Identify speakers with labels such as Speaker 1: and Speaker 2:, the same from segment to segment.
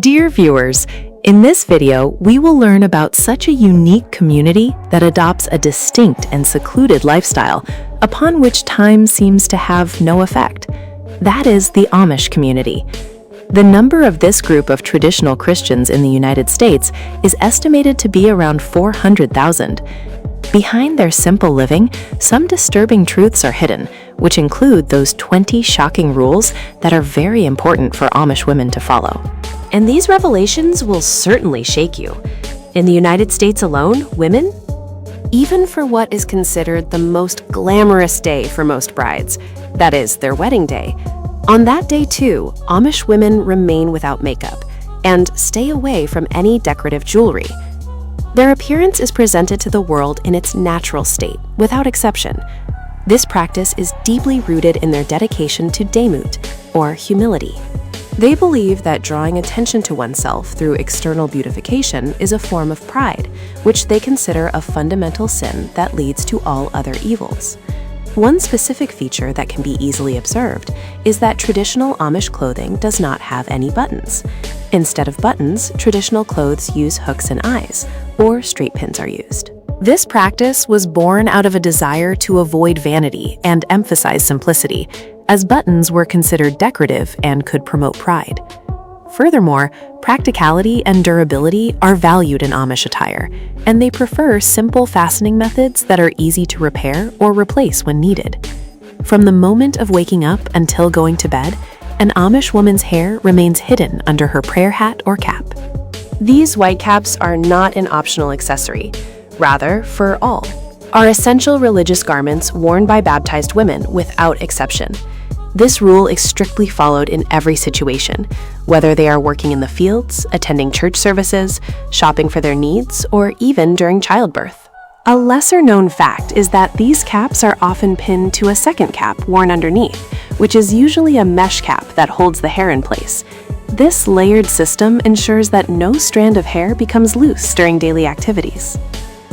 Speaker 1: Dear viewers, in this video, we will learn about such a unique community that adopts a distinct and secluded lifestyle upon which time seems to have no effect. That is the Amish community. The number of this group of traditional Christians in the United States is estimated to be around 400,000. Behind their simple living, some disturbing truths are hidden, which include those 20 shocking rules that are very important for Amish women to follow. And these revelations will certainly shake you. In the United States alone, women, even for what is considered the most glamorous day for most brides, that is, their wedding day, on that day too, Amish women remain without makeup and stay away from any decorative jewelry. Their appearance is presented to the world in its natural state, without exception. This practice is deeply rooted in their dedication to demut, or humility. They believe that drawing attention to oneself through external beautification is a form of pride, which they consider a fundamental sin that leads to all other evils. One specific feature that can be easily observed is that traditional Amish clothing does not have any buttons. Instead of buttons, traditional clothes use hooks and eyes, or straight pins are used. This practice was born out of a desire to avoid vanity and emphasize simplicity, as buttons were considered decorative and could promote pride. Furthermore, practicality and durability are valued in Amish attire, and they prefer simple fastening methods that are easy to repair or replace when needed. From the moment of waking up until going to bed, an Amish woman's hair remains hidden under her prayer hat or cap. These white caps are not an optional accessory. Rather, for all, are essential religious garments worn by baptized women without exception. This rule is strictly followed in every situation, whether they are working in the fields, attending church services, shopping for their needs, or even during childbirth. A lesser-known fact is that these caps are often pinned to a second cap worn underneath, which is usually a mesh cap that holds the hair in place. This layered system ensures that no strand of hair becomes loose during daily activities.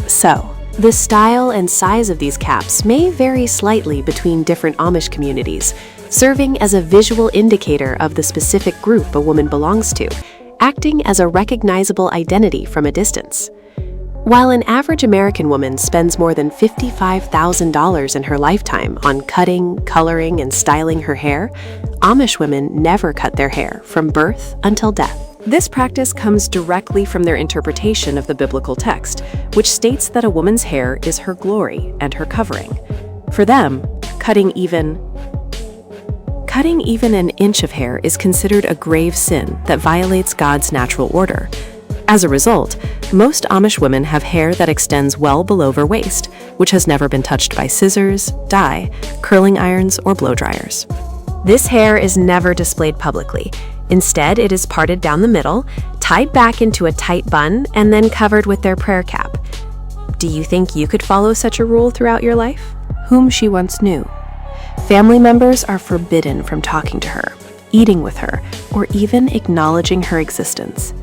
Speaker 1: So, the style and size of these caps may vary slightly between different Amish communities, serving as a visual indicator of the specific group a woman belongs to, acting as a recognizable identity from a distance. While an average American woman spends more than $55,000 in her lifetime on cutting, coloring, and styling her hair, Amish women never cut their hair from birth until death. This practice comes directly from their interpretation of the biblical text, which states that a woman's hair is her glory and her covering. For them, cutting even an inch of hair is considered a grave sin that violates God's natural order. As a result, most Amish women have hair that extends well below their waist, which has never been touched by scissors, dye, curling irons, or blow dryers. This hair is never displayed publicly. Instead, it is parted down the middle, tied back into a tight bun, and then covered with their prayer cap. Do you think you could follow such a rule throughout your life? Whom she once knew. Family members are forbidden from talking to her, eating with her, or even acknowledging her existence.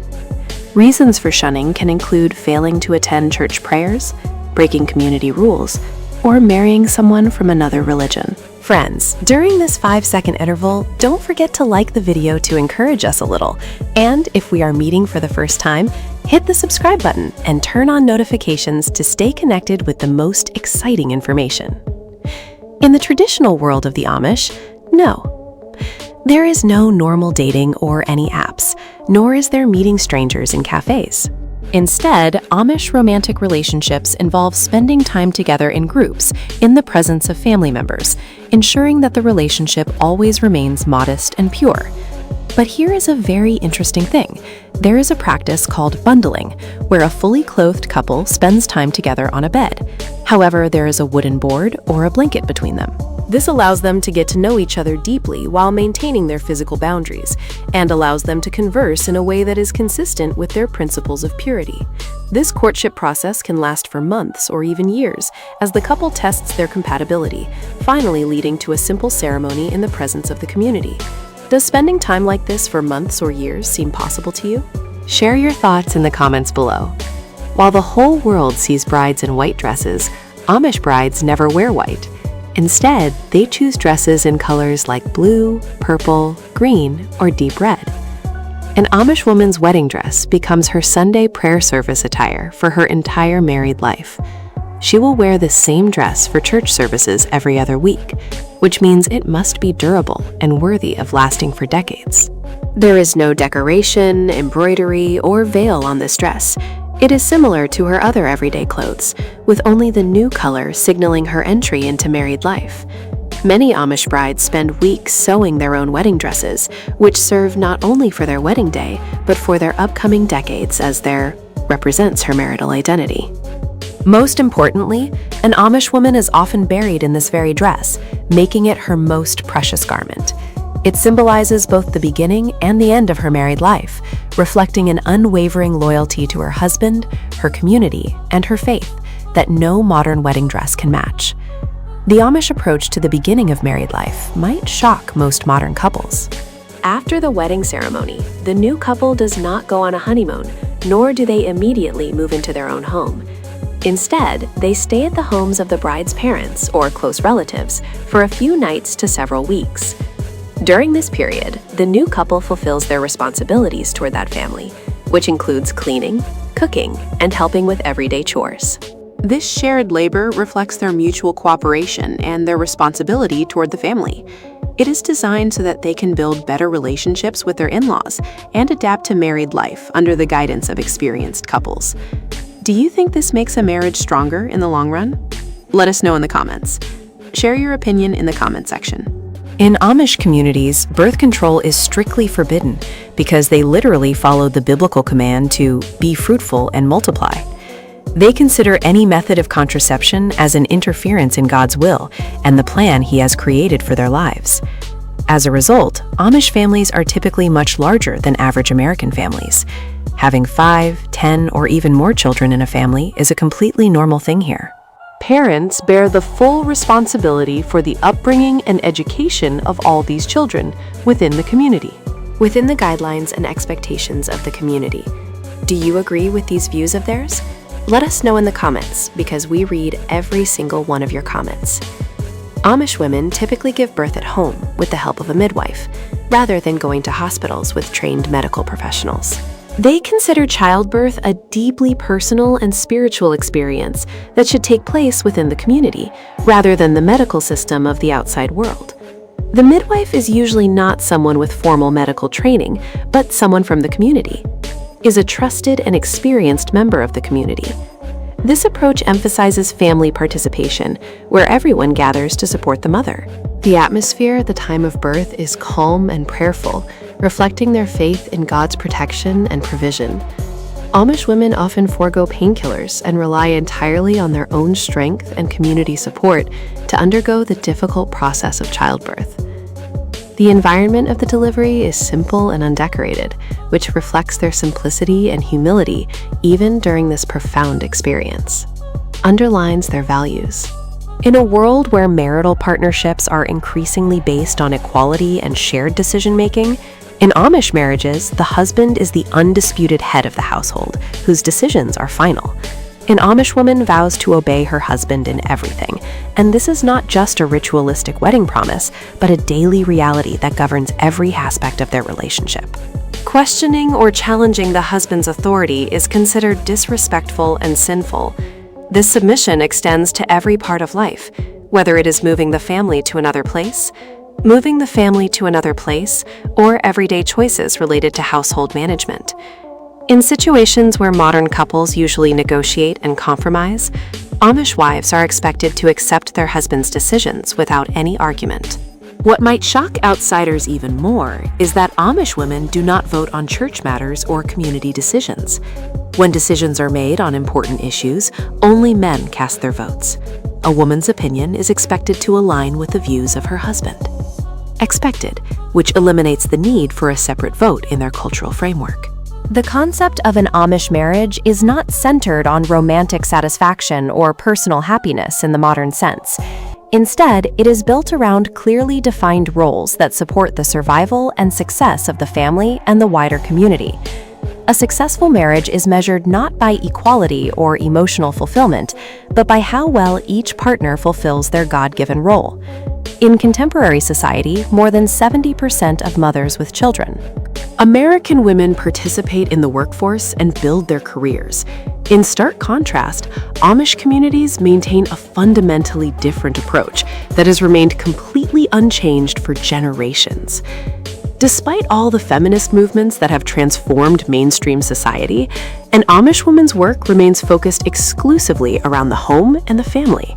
Speaker 1: Reasons for shunning can include failing to attend church prayers, breaking community rules, or marrying someone from another religion. Friends, during this 5-second interval, don't forget to like the video to encourage us a little. And if we are meeting for the first time, hit the subscribe button and turn on notifications to stay connected with the most exciting information. In the traditional world of the Amish, no. There is no normal dating or any apps, nor is there meeting strangers in cafes. Instead, Amish romantic relationships involve spending time together in groups in the presence of family members, ensuring that the relationship always remains modest and pure. But here is a very interesting thing. There is a practice called bundling, where a fully clothed couple spends time together on a bed. However, there is a wooden board or a blanket between them. This allows them to get to know each other deeply while maintaining their physical boundaries, and allows them to converse in a way that is consistent with their principles of purity. This courtship process can last for months or even years, as the couple tests their compatibility, finally leading to a simple ceremony in the presence of the community. Does spending time like this for months or years seem possible to you? Share your thoughts in the comments below. While the whole world sees brides in white dresses, Amish brides never wear white. Instead, they choose dresses in colors like blue, purple, green, or deep red. An Amish woman's wedding dress becomes her Sunday prayer service attire for her entire married life. She will wear this same dress for church services every other week, which means it must be durable and worthy of lasting for decades. There is no decoration, embroidery, or veil on this dress. It is similar to her other everyday clothes, with only the new color signaling her entry into married life. Many Amish brides spend weeks sewing their own wedding dresses, which serve not only for their wedding day, but for their upcoming decades as their represents her marital identity. Most importantly, an Amish woman is often buried in this very dress, making it her most precious garment. It symbolizes both the beginning and the end of her married life, reflecting an unwavering loyalty to her husband, her community, and her faith that no modern wedding dress can match. The Amish approach to the beginning of married life might shock most modern couples. After the wedding ceremony, the new couple does not go on a honeymoon, nor do they immediately move into their own home. Instead, they stay at the homes of the bride's parents or close relatives for a few nights to several weeks. During this period, the new couple fulfills their responsibilities toward that family, which includes cleaning, cooking, and helping with everyday chores. This shared labor reflects their mutual cooperation and their responsibility toward the family. It is designed so that they can build better relationships with their in-laws and adapt to married life under the guidance of experienced couples. Do you think this makes a marriage stronger in the long run? Let us know in the comments. Share your opinion in the comment section. In Amish communities, birth control is strictly forbidden because they literally follow the biblical command to be fruitful and multiply. They consider any method of contraception as an interference in God's will and the plan He has created for their lives. As a result, Amish families are typically much larger than average American families. Having 5, 10, or even more children in a family is a completely normal thing here. Parents bear the full responsibility for the upbringing and education of all these children within the community, within the guidelines and expectations of the community. Do you agree with these views of theirs? Let us know in the comments because we read every single one of your comments. Amish women typically give birth at home with the help of a midwife, rather than going to hospitals with trained medical professionals. They consider childbirth a deeply personal and spiritual experience that should take place within the community, rather than the medical system of the outside world. The midwife is usually not someone with formal medical training, but someone from the community, is a trusted and experienced member of the community. This approach emphasizes family participation, where everyone gathers to support the mother. The atmosphere at the time of birth is calm and prayerful, reflecting their faith in God's protection and provision. Amish women often forego painkillers and rely entirely on their own strength and community support to undergo the difficult process of childbirth. The environment of the delivery is simple and undecorated, which reflects their simplicity and humility even during this profound experience. Underlines their values. In a world where marital partnerships are increasingly based on equality and shared decision-making, in Amish marriages, the husband is the undisputed head of the household, whose decisions are final. An Amish woman vows to obey her husband in everything, and this is not just a ritualistic wedding promise, but a daily reality that governs every aspect of their relationship. Questioning or challenging the husband's authority is considered disrespectful and sinful. This submission extends to every part of life, whether it is moving the family to another place, or everyday choices related to household management. In situations where modern couples usually negotiate and compromise, Amish wives are expected to accept their husband's decisions without any argument. What might shock outsiders even more is that Amish women do not vote on church matters or community decisions. When decisions are made on important issues, only men cast their votes. A woman's opinion is expected to align with the views of her husband. Expected, which eliminates the need for a separate vote in their cultural framework. The concept of an Amish marriage is not centered on romantic satisfaction or personal happiness in the modern sense. Instead, it is built around clearly defined roles that support the survival and success of the family and the wider community. A successful marriage is measured not by equality or emotional fulfillment, but by how well each partner fulfills their God-given role. In contemporary society, more than 70% of mothers with children American women participate in the workforce and build their careers. In stark contrast, Amish communities maintain a fundamentally different approach that has remained completely unchanged for generations. Despite all the feminist movements that have transformed mainstream society, an Amish woman's work remains focused exclusively around the home and the family.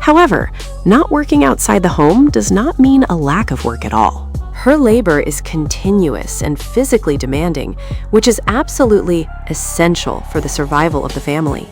Speaker 1: However, not working outside the home does not mean a lack of work at all. Her labor is continuous and physically demanding, which is absolutely essential for the survival of the family.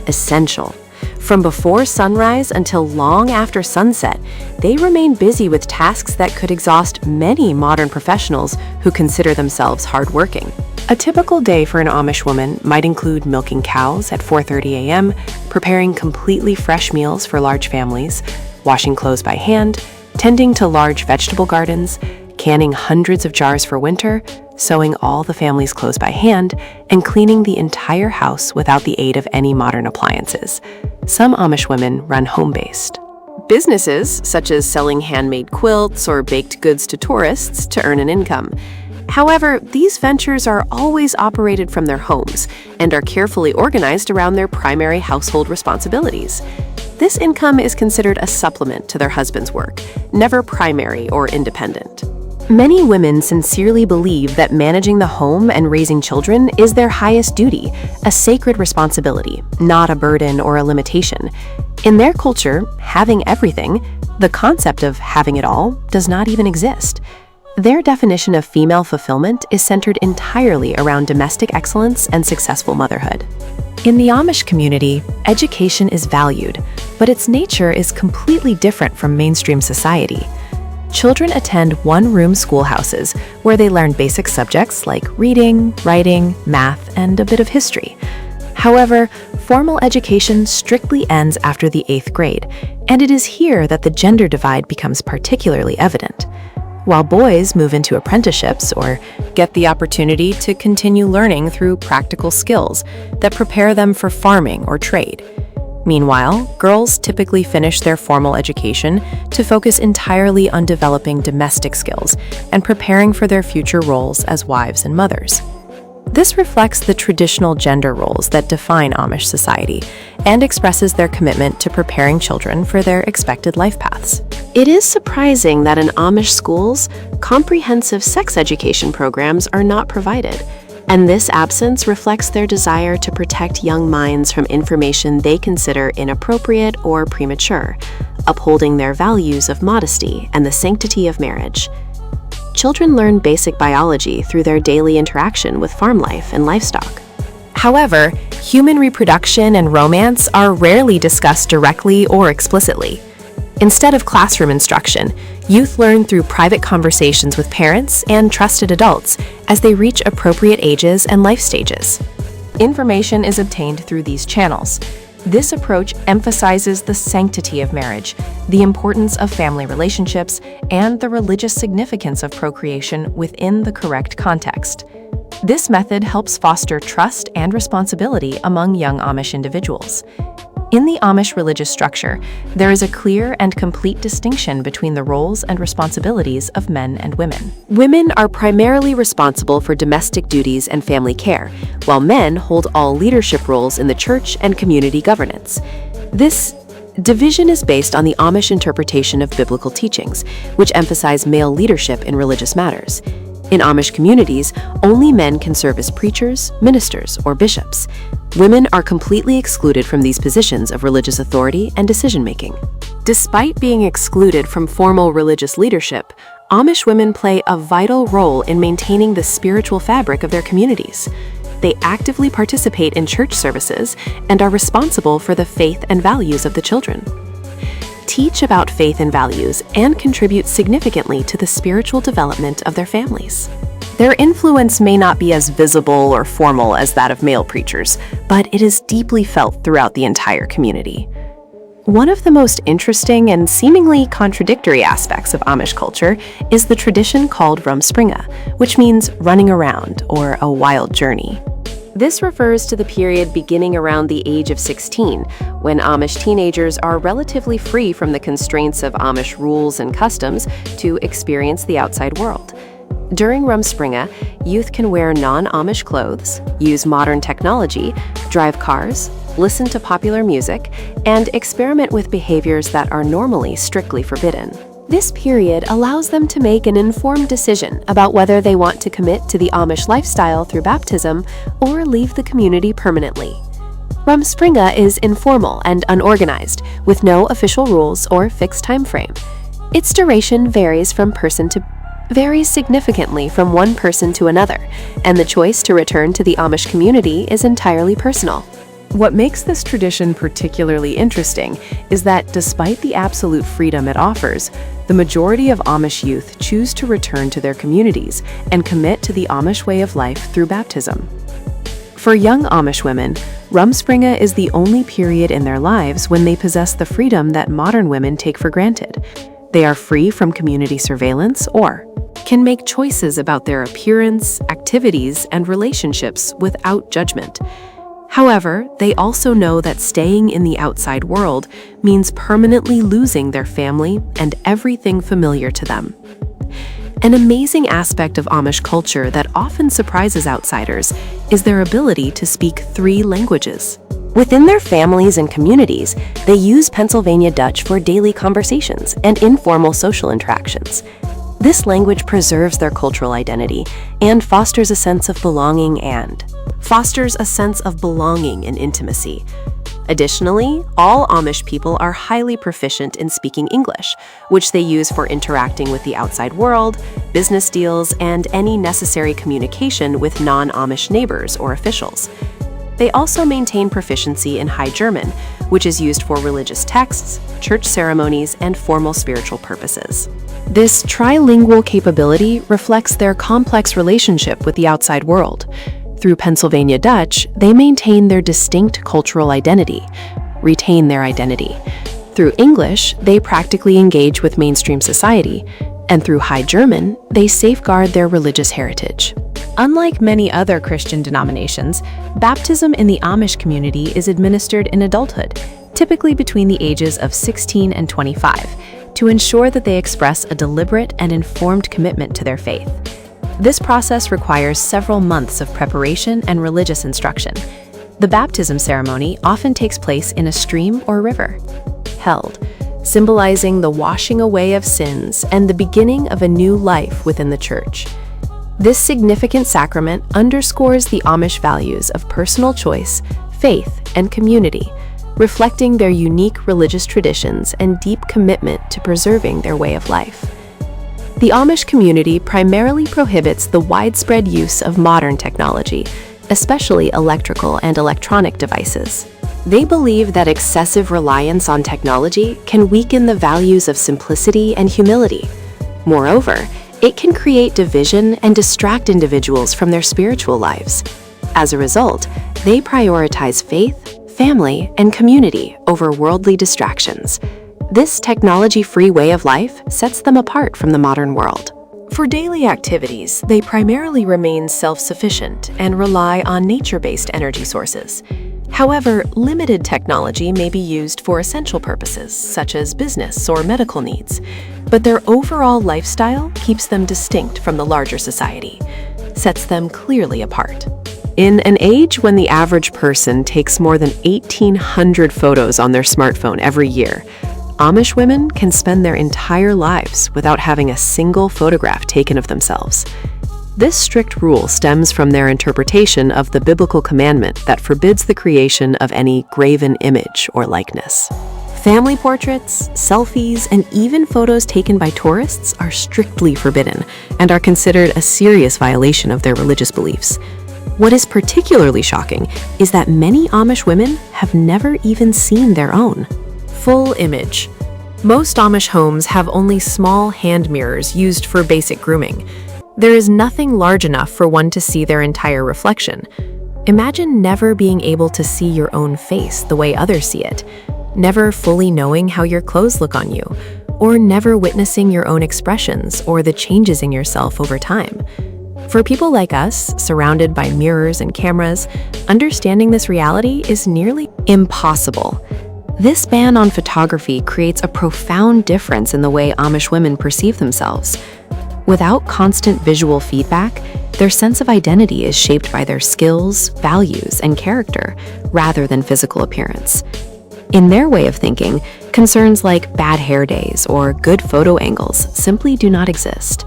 Speaker 1: Essential. From before sunrise until long after sunset, they remain busy with tasks that could exhaust many modern professionals who consider themselves hardworking. A typical day for an Amish woman might include milking cows at 4:30 a.m., preparing completely fresh meals for large families, washing clothes by hand, tending to large vegetable gardens, canning hundreds of jars for winter, sewing all the family's clothes by hand, and cleaning the entire house without the aid of any modern appliances. Some Amish women run home-based businesses, such as selling handmade quilts or baked goods to tourists to earn an income. However, these ventures are always operated from their homes and are carefully organized around their primary household responsibilities. This income is considered a supplement to their husband's work, never primary or independent. Many women sincerely believe that managing the home and raising children is their highest duty, a sacred responsibility, not a burden or a limitation. In their culture, having everything, the concept of having it all, does not even exist. Their definition of female fulfillment is centered entirely around domestic excellence and successful motherhood. In the Amish community, education is valued, but its nature is completely different from mainstream society. Children attend one-room schoolhouses where they learn basic subjects like reading, writing, math, and a bit of history. However, formal education strictly ends after the 8th grade, and it is here that the gender divide becomes particularly evident. While boys move into apprenticeships or get the opportunity to continue learning through practical skills that prepare them for farming or trade. Meanwhile, girls typically finish their formal education to focus entirely on developing domestic skills and preparing for their future roles as wives and mothers. This reflects the traditional gender roles that define Amish society and expresses their commitment to preparing children for their expected life paths. It is surprising that in Amish schools, comprehensive sex education programs are not provided, and this absence reflects their desire to protect young minds from information they consider inappropriate or premature, upholding their values of modesty and the sanctity of marriage. Children learn basic biology through their daily interaction with farm life and livestock. However, human reproduction and romance are rarely discussed directly or explicitly. Instead of classroom instruction, youth learn through private conversations with parents and trusted adults as they reach appropriate ages and life stages. Information is obtained through these channels. This approach emphasizes the sanctity of marriage, the importance of family relationships, and the religious significance of procreation within the correct context. This method helps foster trust and responsibility among young Amish individuals. In the Amish religious structure, there is a clear and complete distinction between the roles and responsibilities of men and women. Women are primarily responsible for domestic duties and family care, while men hold all leadership roles in the church and community governance. This division is based on the Amish interpretation of biblical teachings, which emphasize male leadership in religious matters. In Amish communities, only men can serve as preachers, ministers, or bishops. Women are completely excluded from these positions of religious authority and decision-making. Despite being excluded from formal religious leadership, Amish women play a vital role in maintaining the spiritual fabric of their communities. They actively participate in church services and are responsible for the faith and values of the children. Teach about faith and values and contribute significantly to the spiritual development of their families. Their influence may not be as visible or formal as that of male preachers, but it is deeply felt throughout the entire community. One of the most interesting and seemingly contradictory aspects of Amish culture is the tradition called rumspringa, which means running around or a wild journey. This refers to the period beginning around the age of 16, when Amish teenagers are relatively free from the constraints of Amish rules and customs to experience the outside world. During Rumspringa, youth can wear non-Amish clothes, use modern technology, drive cars, listen to popular music, and experiment with behaviors that are normally strictly forbidden. This period allows them to make an informed decision about whether they want to commit to the Amish lifestyle through baptism or leave the community permanently. Rumspringa is informal and unorganized, with no official rules or fixed time frame. Its duration varies significantly from one person to another, and the choice to return to the Amish community is entirely personal. What makes this tradition particularly interesting is that despite the absolute freedom it offers, the majority of Amish youth choose to return to their communities and commit to the Amish way of life through baptism. For young Amish women, Rumspringa is the only period in their lives when they possess the freedom that modern women take for granted. They are free from community surveillance or can make choices about their appearance, activities, and relationships without judgment. However, they also know that staying in the outside world means permanently losing their family and everything familiar to them. An amazing aspect of Amish culture that often surprises outsiders is their ability to speak 3 languages. Within their families and communities, they use Pennsylvania Dutch for daily conversations and informal social interactions. This language preserves their cultural identity and fosters a sense of belonging and intimacy. Additionally, all Amish people are highly proficient in speaking English, which they use for interacting with the outside world, business deals, and any necessary communication with non-Amish neighbors or officials. They also maintain proficiency in High German, which is used for religious texts, church ceremonies, and formal spiritual purposes. This trilingual capability reflects their complex relationship with the outside world. Through Pennsylvania Dutch, they maintain their distinct cultural identity, retain their identity. Through English, they practically engage with mainstream society, and through High German, they safeguard their religious heritage. Unlike many other Christian denominations, baptism in the Amish community is administered in adulthood, typically between the ages of 16 and 25, to ensure that they express a deliberate and informed commitment to their faith. This process requires several months of preparation and religious instruction. The baptism ceremony often takes place in a stream or river, held, symbolizing the washing away of sins and the beginning of a new life within the church. This significant sacrament underscores the Amish values of personal choice, faith, and community, reflecting their unique religious traditions and deep commitment to preserving their way of life. The Amish community primarily prohibits the widespread use of modern technology, especially electrical and electronic devices. They believe that excessive reliance on technology can weaken the values of simplicity and humility. Moreover, it can create division and distract individuals from their spiritual lives. As a result, they prioritize faith, family, and community over worldly distractions. This technology-free way of life sets them apart from the modern world. For daily activities, they primarily remain self-sufficient and rely on nature-based energy sources. However, limited technology may be used for essential purposes, such as business or medical needs, but their overall lifestyle keeps them distinct from the larger society, sets them clearly apart. In an age when the average person takes more than 1,800 photos on their smartphone every year, Amish women can spend their entire lives without having a single photograph taken of themselves. This strict rule stems from their interpretation of the biblical commandment that forbids the creation of any graven image or likeness. Family portraits, selfies, and even photos taken by tourists are strictly forbidden and are considered a serious violation of their religious beliefs. What is particularly shocking is that many Amish women have never even seen their own full image. Most Amish homes have only small hand mirrors used for basic grooming. There is nothing large enough for one to see their entire reflection. Imagine never being able to see your own face the way others see it, never fully knowing how your clothes look on you, or never witnessing your own expressions or the changes in yourself over time. For people like us, surrounded by mirrors and cameras, understanding this reality is nearly impossible. This ban on photography creates a profound difference in the way Amish women perceive themselves. Without constant visual feedback, their sense of identity is shaped by their skills, values, and character, rather than physical appearance. In their way of thinking, concerns like bad hair days or good photo angles simply do not exist.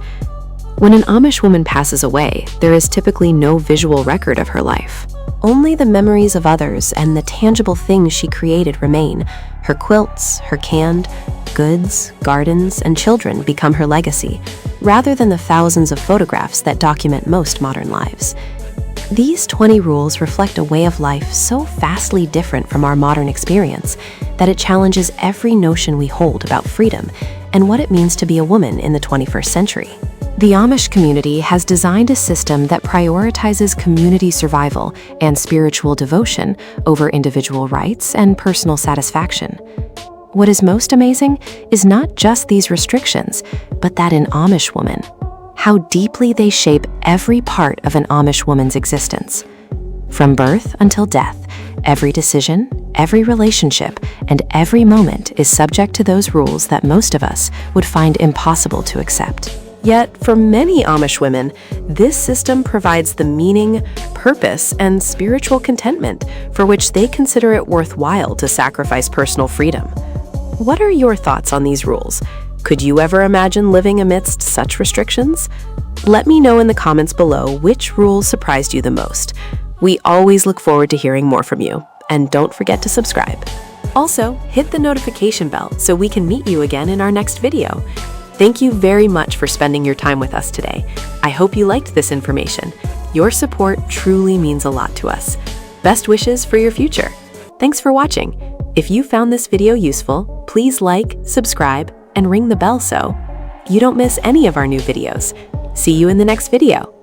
Speaker 1: When an Amish woman passes away, there is typically no visual record of her life. Only the memories of others and the tangible things she created remain. Her quilts, her canned goods, gardens, and children become her legacy, rather than the thousands of photographs that document most modern lives. These 20 rules reflect a way of life so vastly different from our modern experience that it challenges every notion we hold about freedom and what it means to be a woman in the 21st century. The Amish community has designed a system that prioritizes community survival and spiritual devotion over individual rights and personal satisfaction. What is most amazing is not just these restrictions, but that an Amish woman, how deeply they shape every part of an Amish woman's existence. From birth until death, every decision, every relationship, and every moment is subject to those rules that most of us would find impossible to accept. Yet, for many Amish women, this system provides the meaning, purpose, and spiritual contentment for which they consider it worthwhile to sacrifice personal freedom. What are your thoughts on these rules? Could you ever imagine living amidst such restrictions? Let me know in the comments below which rules surprised you the most. We always look forward to hearing more from you, and don't forget to subscribe. Also, hit the notification bell so we can meet you again in our next video. Thank you very much for spending your time with us today. I hope you liked this information. Your support truly means a lot to us. Best wishes for your future. Thanks for watching. If you found this video useful, please like, subscribe, and ring the bell so you don't miss any of our new videos. See you in the next video.